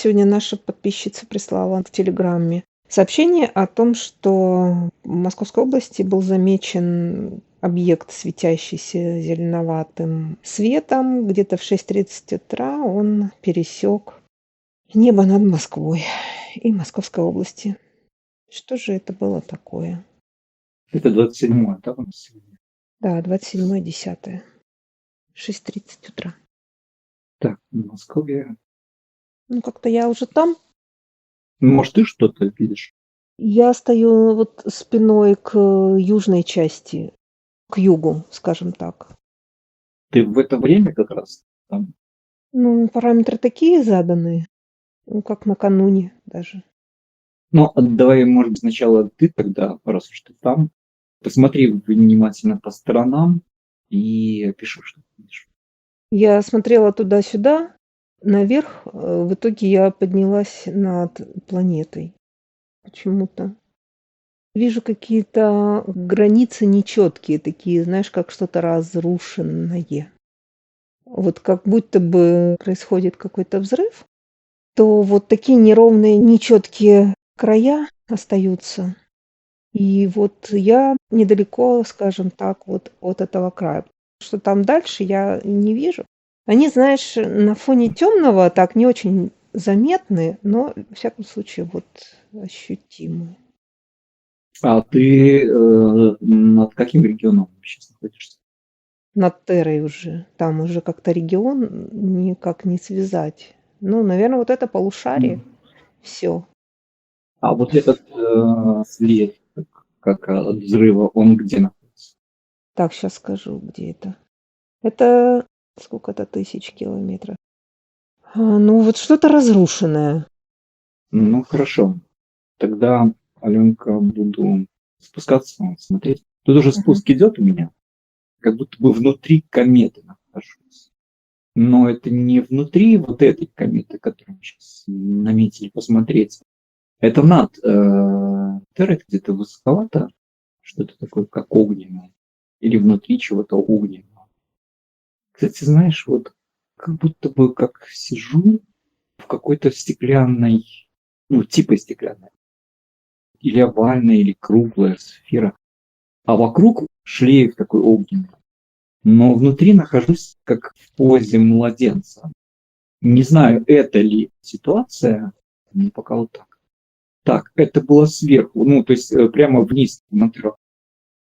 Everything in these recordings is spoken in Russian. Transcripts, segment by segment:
сегодня наша подписчица прислала в Телеграме сообщение о том, что в Московской области был замечен объект, светящийся зеленоватым светом. Где-то в 6:30 утра он пересек небо над Москвой и Московской области. Что же это было такое? Это 27-е, да, у нас сегодня? Да, 27.10. 6:30 утра. Так, в Москве. Ну, как-то я уже там. Может, ты что-то видишь? Я стою вот спиной к южной части, к югу, скажем так. Ты в это время как раз там? Ну, параметры такие заданные, ну, как накануне даже. Ну, давай, может быть, сначала ты тогда, раз уж ты там, посмотри внимательно по сторонам и опиши, что ты видишь. Я смотрела туда-сюда, наверх, в итоге я поднялась над планетой почему-то. Вижу какие-то границы нечеткие такие, знаешь, как что-то разрушенное. Вот как будто бы происходит какой-то взрыв, то вот такие неровные, нечеткие края остаются. И вот я недалеко, скажем так, вот от этого края. Что там дальше, я не вижу. Они, знаешь, на фоне темного так не очень заметны, но, во всяком случае, вот ощутимы. А ты над каким регионом сейчас находишься? Над Террой уже. Там уже как-то регион никак не связать. Ну, наверное, вот это полушарие. М. Все. А вот этот след, как от взрыва, он где находится? Так, сейчас скажу, где это. Это сколько-то тысяч километров. Ну, вот что-то разрушенное. Ну, хорошо. Тогда, Аленка, буду спускаться, смотреть. Тут уже Мгм. спуск идет у меня, как будто бы внутри кометы нахожусь. Но это не внутри вот этой кометы, которую мы сейчас наметили посмотреть. Это над Террой, где-то высоковато, что-то такое, как огненное. Или внутри чего-то огненного. Кстати, знаешь, вот как будто бы как сижу в какой-то стеклянной, ну, типа стеклянной, или овальная, или круглая сфера, а вокруг шлейф такой огненный. Но внутри нахожусь как в позе младенца. Не знаю, это ли ситуация, но пока вот так. Так, это было сверху, ну, то есть прямо вниз смотрю.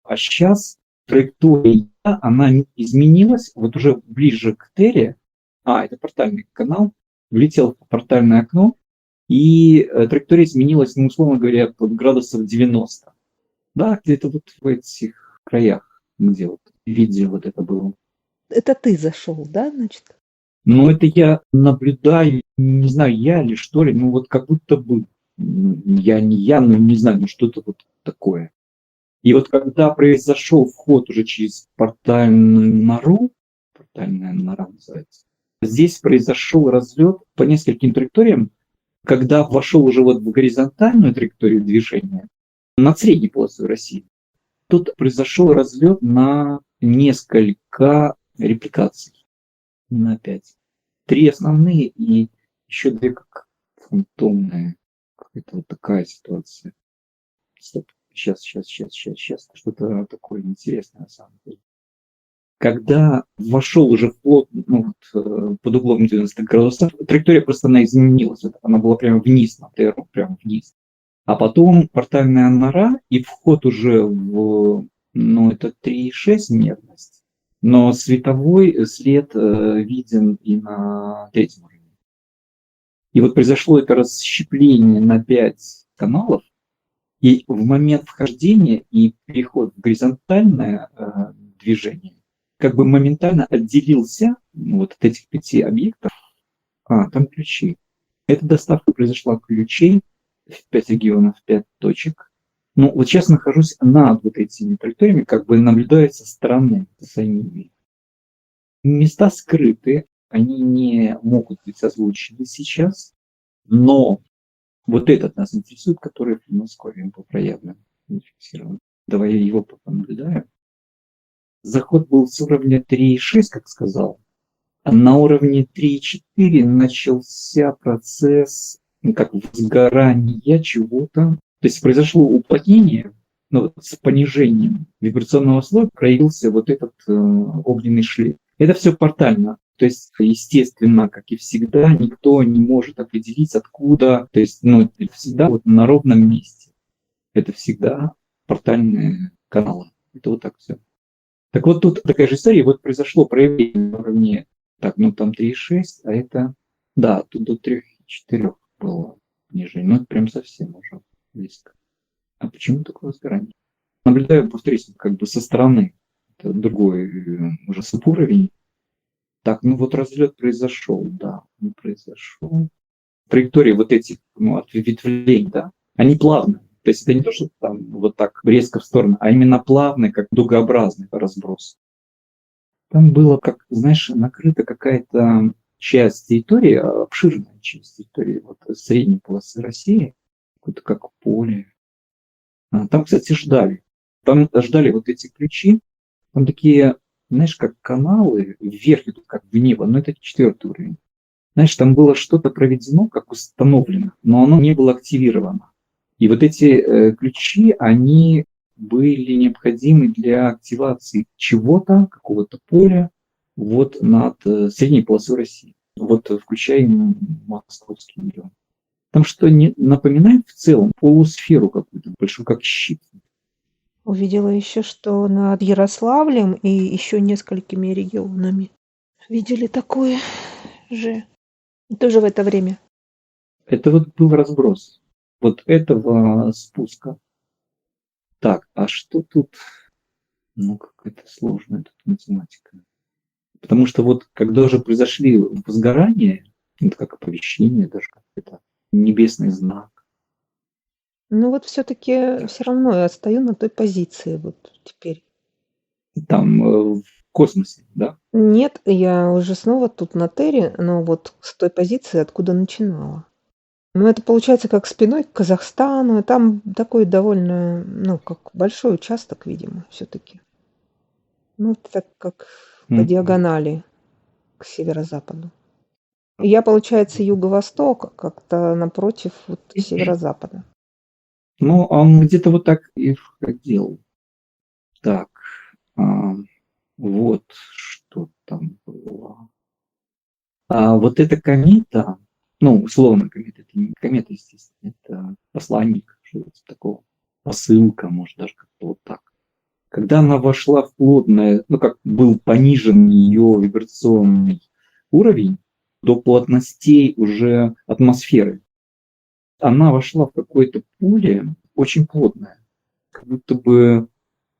А сейчас траектория, она изменилась, вот уже ближе к Терре, это портальный канал, влетел в портальное окно, и траектория изменилась, ну, условно говоря, под градусов 90. Да, где-то вот в этих краях, где вот видео вот это было. Это ты зашел, да, значит? Но это я наблюдаю, не знаю, я ли что ли, ну вот как будто бы я не я, но не знаю, ну что-то вот такое. И вот когда произошел вход уже через портальную нору, портальная нора называется, здесь произошел разлет по нескольким траекториям, когда вошел уже вот в горизонтальную траекторию движения над средней полосой России. Тут произошел разлет на несколько репликаций, на 5. 3 основные и еще 2 как фантомные. Какая-то вот такая ситуация. Стоп. Сейчас. Что-то такое интересное на самом деле. Когда вошел уже в плот, ну, вот, под углом 90 градусов, траектория просто она изменилась. Вот она была прямо вниз на Терру, прямо вниз. А потом портальная нора и вход уже в, ну, это 3,6 мерность. Но световой след виден и на третьем уровне. И вот произошло это расщепление на 5 каналов, и в момент вхождения и переход в горизонтальное движение как бы моментально отделился, ну, вот от этих 5 объектов. Там ключи. Эта доставка произошла ключей в 5 регионов, 5 точек. Ну, вот сейчас нахожусь над вот этими траекториями, как бы наблюдаю со стороны за ними. Места скрыты, они не могут быть озвучены сейчас, но вот этот нас интересует, который в Москве был проявлен, зафиксирован. Давай я его пока наблюдаю. Заход был с уровня 3,6, как сказал. На уровне 3,4 начался процесс как возгорания чего-то. То есть произошло уплотнение, но вот с понижением вибрационного слоя проявился вот этот огненный шлейф. Это все портально. То есть, естественно, как и всегда, никто не может определить, откуда. То есть, всегда вот на ровном месте. Это всегда портальные каналы. Это вот так все. Так вот тут такая же история. Вот произошло проявление на уровне, так, там 3,6, а это, да, тут до 3,4 было ниже. Это прям совсем уже близко. А почему такое возгорание? Наблюдаю, повторюсь, как бы со стороны. Это другой уже субуровень. Так, вот разлет произошел, да, не произошел. Траектории вот этих ответвлений, да, они плавные. То есть это не то, что там вот так резко в сторону, а именно плавный, как дугообразный разброс. Там было, как, знаешь, накрыта какая-то часть территории, обширная часть территории вот, средней полосы России, какое-то как поле. Там, кстати, ждали. Там ждали вот эти ключи. Там такие, знаешь, как каналы вверх идут, как в небо, но это 4-й уровень. Знаешь, там было что-то проведено, как установлено, но оно не было активировано. И вот эти ключи, они были необходимы для активации чего-то, какого-то поля, вот над средней полосой России. Вот включая московский регион. Там что не напоминает в целом полусферу какую-то большую, как щит. Увидела еще, что над Ярославлем и еще несколькими регионами видели такое же. Тоже в это время. Это вот был разброс вот этого спуска. Так, а что тут? Какая-то сложная тут математика. Потому что вот когда уже произошли возгорания, это как оповещение, даже какой-то небесный знак. Вот все-таки все равно я стою на той позиции вот теперь. Там в космосе, да? Нет, я уже снова тут на Терре, но вот с той позиции, откуда начинала. Это получается как спиной к Казахстану, и там такой довольно, как большой участок, видимо, все-таки. Так как по диагонали к северо-западу. И я, получается, юго-восток, как-то напротив вот северо-запада. Он где-то вот так и входил. Так, вот что там было. А вот эта комета, условно комета, это не комета, естественно, это посланник, что-то такого, посылка, может, даже как-то вот так. Когда она вошла в плотное, как был понижен ее вибрационный уровень до плотностей уже атмосферы, она вошла в какое-то поле очень плотное, как будто бы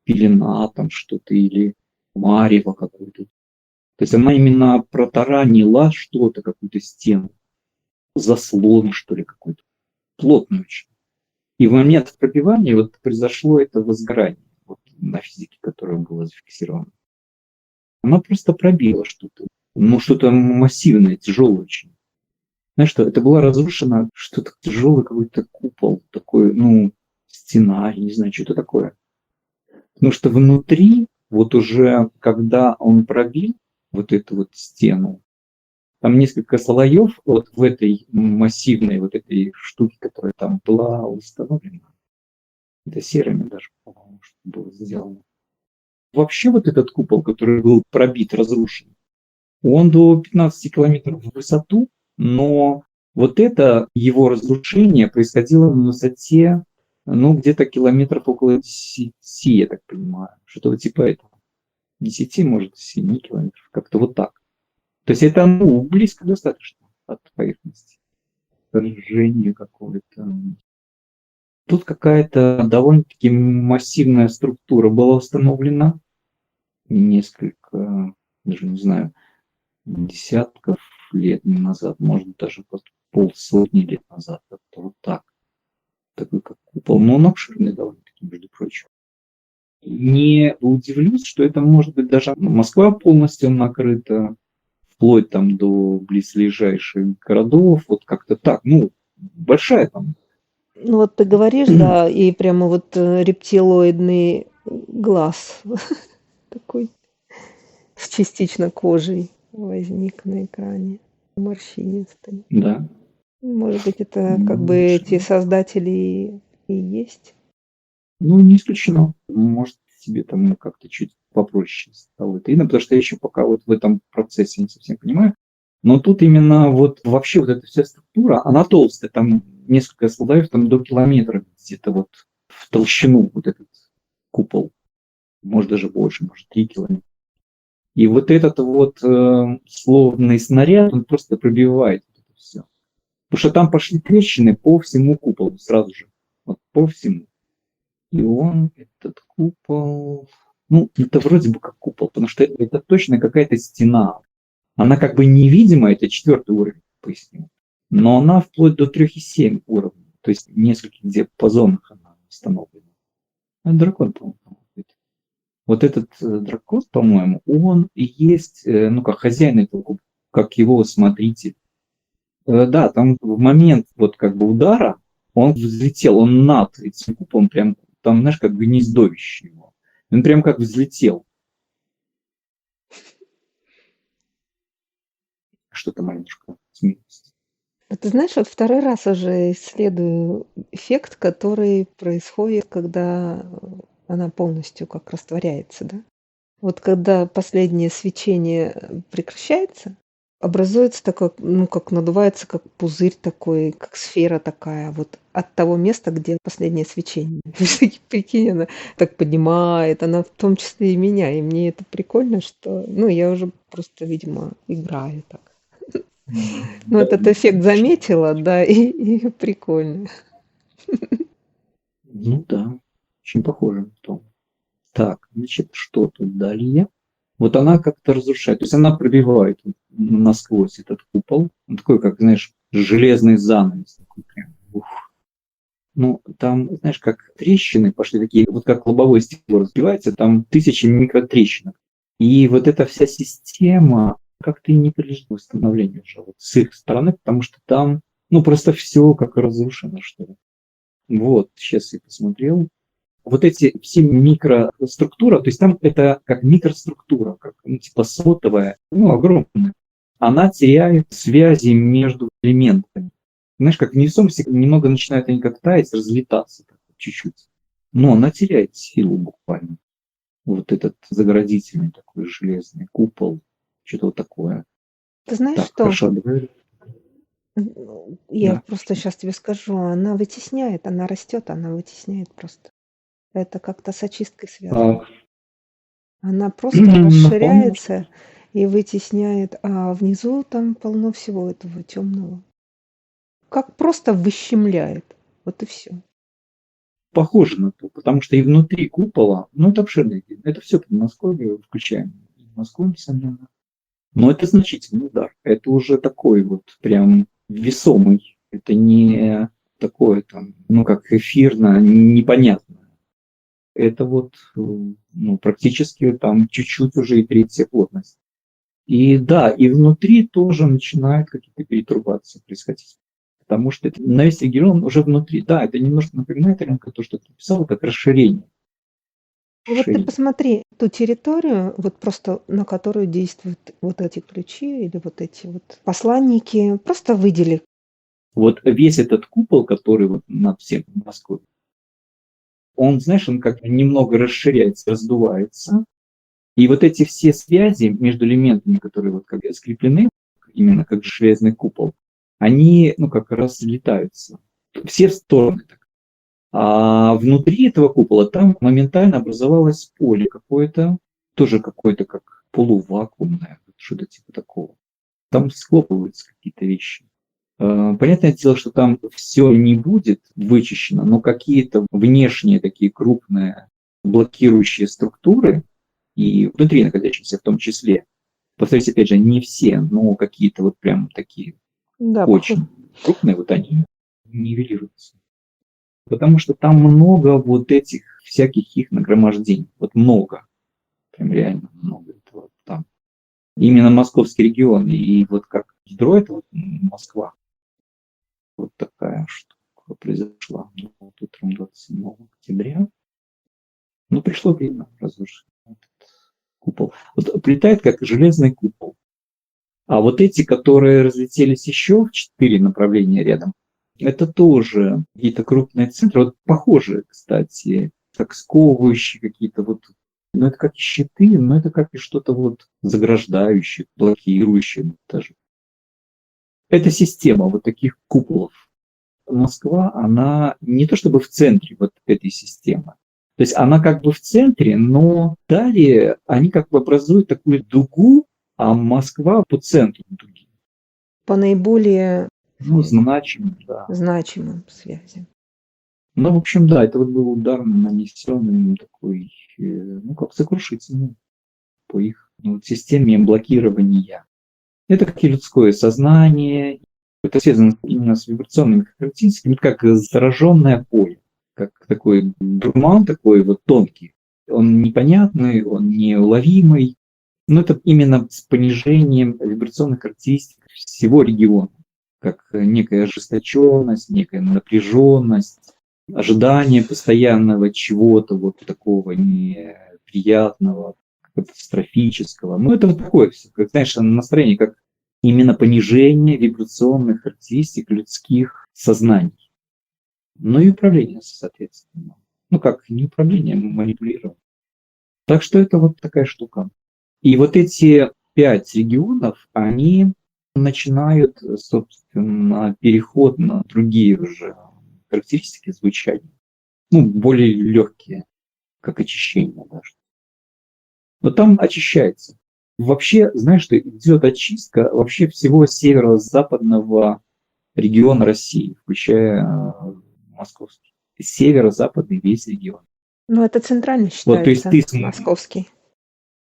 пелена там что-то или марево какое-то. То есть она именно протаранила что-то, какую-то стену, заслон, что ли, какой-то, плотный очень. И в момент пробивания вот произошло это возгорание вот, на физике, которое было зафиксировано. Она просто пробила что-то, что-то массивное, тяжелое очень. Знаешь что, это было разрушено что-то тяжелое, какой-то купол, такой, стена, я не знаю, что это такое. Потому что внутри, вот уже когда он пробил вот эту вот стену, там несколько слоев вот в этой массивной вот этой штуке, которая там была установлена. Это серыми даже, по-моему, что было сделано. Вообще вот этот купол, который был пробит, разрушен, он до 15 километров в высоту, но вот это его разрушение происходило на высоте, где-то километров около 10, я так понимаю. Что-то типа этого. 10, может, 7 километров. Как-то вот так. То есть это, близко достаточно от поверхности. Вторжение какое-то. Тут какая-то довольно-таки массивная структура была установлена. Несколько, даже не знаю, десятков лет назад, может даже полсотни лет назад. Как-то вот так. Такой как купол. Но он обширный довольно-таки, между прочим. Не удивлюсь, что это может быть даже Москва полностью накрыта, вплоть там до близлежащих городов, вот как-то так, большая там. Вот ты говоришь, да, и прямо вот рептилоидный глаз такой с частично кожей. возник на экране. Морщинистый. Да. Может быть, это как бы Ну, эти создатели и есть? ну, не исключено. Может, тебе там как-то чуть попроще стало это видно, потому что я еще пока вот в этом процессе не совсем понимаю. Но тут именно вот вообще вот эта вся структура, она толстая, там несколько слоев, там до километра где-то вот в толщину вот этот купол, может даже больше, может 3 километра. И вот этот вот словный снаряд, он просто пробивает вот это все. Потому что там пошли трещины по всему куполу сразу же. Вот по всему. И он, этот купол, ну, это вроде бы как купол, потому что это точно какая-то стена. Она как бы невидимая, это 4-й уровень, поясню. Но она вплоть до 3,7 уровней. То есть в нескольких диапазонах она установлена. А дракон, по-моему, какой-то. Вот этот дракон, по-моему, он и есть, ну, как хозяин этого купола, как его смотритель. Да, там в момент вот как бы удара он взлетел, он над этим куполом прям, там, знаешь, как гнездовище его. Он прям как взлетел. Что-то маленечко смелости. А ты знаешь, вот второй раз уже исследую эффект, который происходит, когда она полностью как растворяется, да? Вот когда последнее свечение прекращается, образуется такой, ну, как надувается, как пузырь такой, как сфера такая, вот от того места, где последнее свечение. Прикинь, она так поднимает, она в том числе и меня, и мне это прикольно, что, ну, я уже просто, видимо, играю так. Ну, Да, этот эффект заметила, да, и прикольно. ну да, очень похоже на то. Так, значит, что тут далее? Вот она как-то разрушает, то есть она пробивает вот насквозь этот купол. Он такой, как, знаешь, железный занавес. Такой прям, ух. Ну, там, знаешь, как трещины пошли такие, вот как лобовое стекло разбивается, там тысячи микротрещинок. И вот эта вся система как-то и не подлежит восстановлению уже вот с их стороны, потому что там, ну, просто все как разрушено, что ли. Вот, сейчас я посмотрел. Вот эти все микроструктура, то есть там это как микроструктура, как, ну, типа сотовая, ну, огромная. Она теряет связи между элементами. Знаешь, как в невесомости немного начинают они как таять, разлетаться так, чуть-чуть. Но она теряет силу буквально. Вот этот заградительный такой железный купол, что-то вот такое. Ты знаешь Так, что? хорошо, давай. Я Да. просто сейчас тебе скажу, она вытесняет, она растет, она вытесняет просто. Это как-то с очисткой связано. А, Она просто ну, вполне может расширяется быть. и вытесняет, а внизу там полно всего этого темного. Как просто выщемляет. Вот и все. Похоже на то, потому что и внутри купола, ну, это обширный день. Это все Подмосковье, включаем и Москву, несомненно. Но это значительный удар. Это уже такой вот прям весомый. Это не такое там, ну, как эфирно, непонятно. Это вот, ну, практически там чуть-чуть уже и третья плотность. И да, и внутри тоже начинают какие-то перетрубации происходить. Потому что это на весь регион уже внутри. Да, это немножко напоминает, Аленка, то, что ты писала, как расширение. Вот ты Расширение. посмотри ту территорию, вот просто на которую действуют вот эти ключи или вот эти вот посланники. Просто выдели. Вот весь этот купол, который вот над всем Москвой, он, знаешь, он как немного расширяется, раздувается. И вот эти все связи между элементами, которые вот как бы скреплены, именно как железный купол, они, ну, как раз разлетаются. Все в стороны. А внутри этого купола там моментально образовалось поле какое-то, тоже какое-то как полувакуумное, что-то типа такого. Там схлопываются какие-то вещи. Понятное дело, что там все не будет вычищено, но какие-то внешние такие крупные блокирующие структуры, и внутри находящиеся в том числе, повторюсь, опять же, не все, но какие-то вот прям такие Да, похоже. очень крупные, вот они нивелируются. Потому что там много вот этих всяких их нагромождений. Вот много. Прям реально много этого там. Именно московский регион. И вот как ядро это вот Москва. Вот такая штука произошла. Ну, вот утром 27 октября. Ну, пришло время разрушить этот купол. Вот прилетает как железный купол. А вот эти, которые разлетелись еще в 4 направления рядом, это тоже какие-то крупные центры, вот похожие, кстати, как сковывающие какие-то вот, ну это как и щиты, но это как и что-то вот заграждающее, блокирующее даже. Это система вот таких куполов. Москва, она не то чтобы в центре вот этой системы. То есть она как бы в центре, но далее они как бы образуют такую дугу, а Москва по центру дуги. По наиболее Ну, значимым, да. значимым связям. Ну, в общем, да, это вот был удар, нанесенный такой, ну, как сокрушительный по их системе блокирования. Это как и людское сознание, это связано именно с вибрационными характеристиками, как зараженное поле, как такой дурман такой вот тонкий. Он непонятный, он неуловимый, но это именно с понижением вибрационных характеристик всего региона, как некая ожесточенность, некая напряженность, ожидание постоянного чего-то вот такого неприятного, катастрофического. Ну, это вот такое все, как, знаешь, настроение, как именно понижение вибрационных характеристик людских сознаний. Ну и управление, соответственно. Ну как, не управление, манипулирование. Так что это вот такая штука. И вот эти 5 регионов, они начинают, собственно, переход на другие уже характеристики звучания. Ну, более легкие, как очищение даже. Но там очищается. Вообще, знаешь, что идет очистка вообще всего северо-западного региона России, включая московский. Северо-западный весь регион. Ну, это центральный Вот, то есть считается, московский.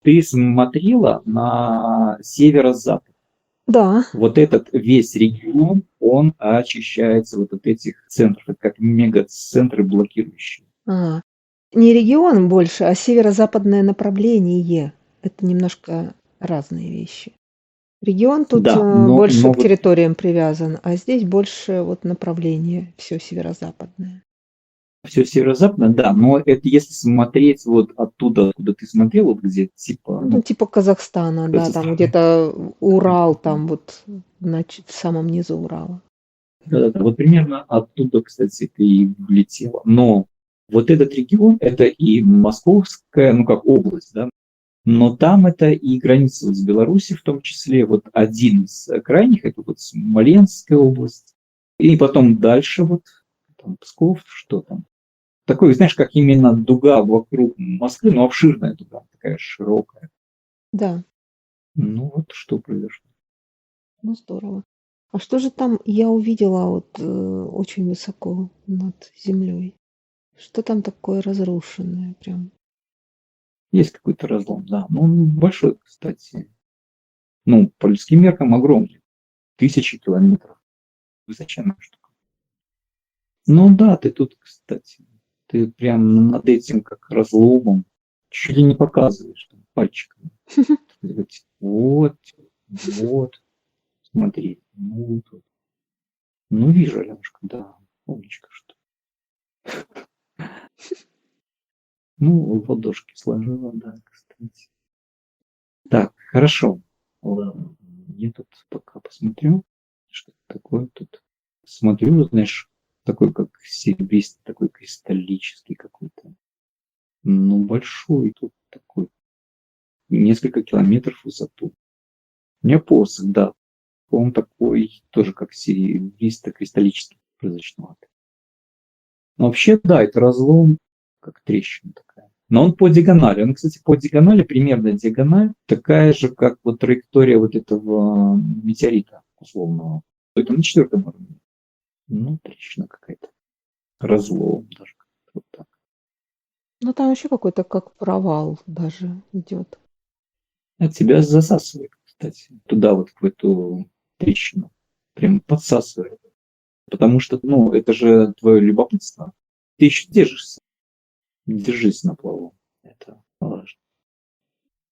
ты смотрела на северо-запад. Да. Вот этот весь регион, он очищается вот от этих центров, это как мегацентры блокирующие. А. Не регион больше, а северо-западное направление. Это немножко разные вещи. Регион тут Да, больше но к вот территориям привязан, а здесь больше вот направление все северо-западное. все северо-западное, да, но это если смотреть вот оттуда, откуда ты смотрел, вот где типа, Ну, ну, типа Казахстана, да, кажется, там страны. где-то Урал, там вот в самом низу Урала. Да-да-да, вот примерно оттуда, кстати, ты и влетела. Но вот этот регион, это и московская, ну как область, да, но там это и граница вот с Беларусью в том числе. Вот один из крайних, это вот Смоленская область. И потом дальше вот там Псков, что там. Такой, знаешь, как именно дуга вокруг Москвы, но обширная дуга, такая широкая. Да, Ну вот что произошло. ну здорово. А что же там я увидела вот очень высоко над землей? Что там такое разрушенное прям? Есть какой-то разлом, да. Но он большой, кстати. Ну, по людским меркам огромный. 1000 километров. Высоченная штука. Ну да, ты тут, кстати, ты прям над этим как разломом чуть ли не показываешь там, пальчиком. Вот, вот, смотри, ну тут. Ну вижу, Аленушка, да, умничка, что. Ну, ладошки сложила, да, кстати. Так, хорошо. Ладно, я тут пока посмотрю, что такое тут. Смотрю, знаешь, такой как серебристый, такой кристаллический какой-то. Ну, большой тут такой, несколько километров в высоту. У меня посох, да, он такой, тоже как серебристо-кристаллический, прозрачноватый. Но вообще, да, это разлом, как трещина такая. Но он по диагонали. Он, кстати, по диагонали, примерно диагональ, такая же, как вот траектория вот этого метеорита условного. Это на 4 уровне. Ну, трещина какая-то. Разлом даже. Вот так. Ну там вообще какой-то как провал даже идет. А тебя засасывает, кстати, туда вот в эту трещину. Прям подсасывает. Потому что, ну, это же твое любопытство. Ты еще держишься. Держись на плаву. Это важно.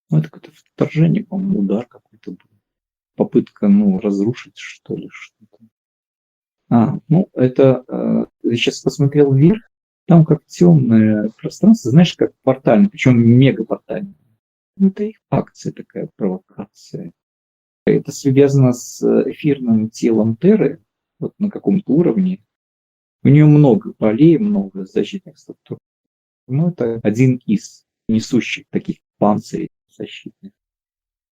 Ну, это какое-то вторжение, по-моему, удар какой-то был. Попытка, ну, разрушить, что ли, что-то. Ну, это... я сейчас посмотрел вверх, там как темное пространство, знаешь, как портальное, причем мега портальное. Ну, это их акция такая, провокация. Это связано с эфирным телом Терры, вот на каком-то уровне. У нее много полей, много защитных структур. Ну, это один из несущих таких панцирей защитных.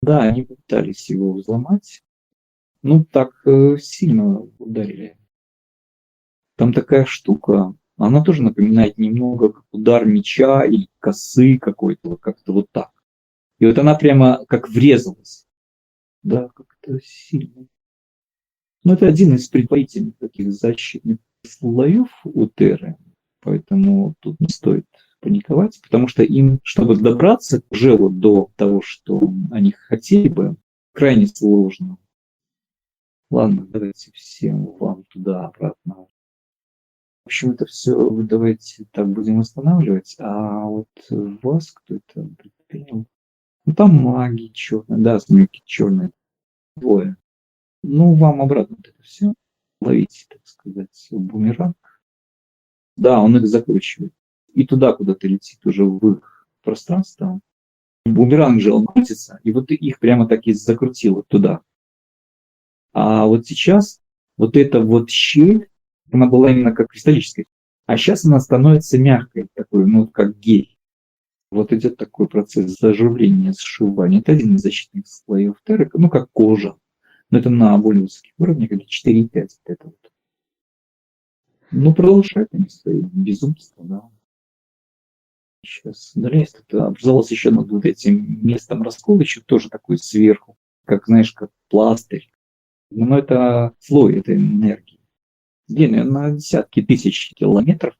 Да, они пытались его взломать. Ну, так сильно ударили. Там такая штука, она тоже напоминает немного как удар меча или косы какой-то, вот как-то вот так. И вот она прямо как врезалась. Да, как-то сильно. Ну, это один из предварительных таких защитных слоев у Терры. Поэтому тут не стоит паниковать, потому что им, чтобы добраться уже вот до того, что они хотели бы, крайне сложно. Ладно, давайте всем вам туда-обратно. В общем, это все давайте так будем останавливать. А вот вас кто это предпринял? Ну, там маги черные, да, смеки черные, двое. Ну, вам обратно вот это все. Ловите, так сказать, бумеранг. Да, он их закручивает. И туда куда-то летит уже в их пространство. Бумеранг же он крутится, и вот их прямо так и закрутило туда. А вот сейчас вот эта вот щель, она была именно как кристаллическая, а сейчас она становится мягкой, такой, ну, как гель. Вот идет такой процесс заживления, сшивания. Это один из защитных слоев Терры, ну, как кожа. Но это на более высоких уровнях, как 4,5. Это вот. Ну, продолжают они свои безумства, да. Сейчас удаляюсь, тут образовался еще над вот этим местом раскола, еще тоже такой сверху, как, знаешь, как пластырь. Но это слой этой энергии. Длинный на десятки тысяч километров.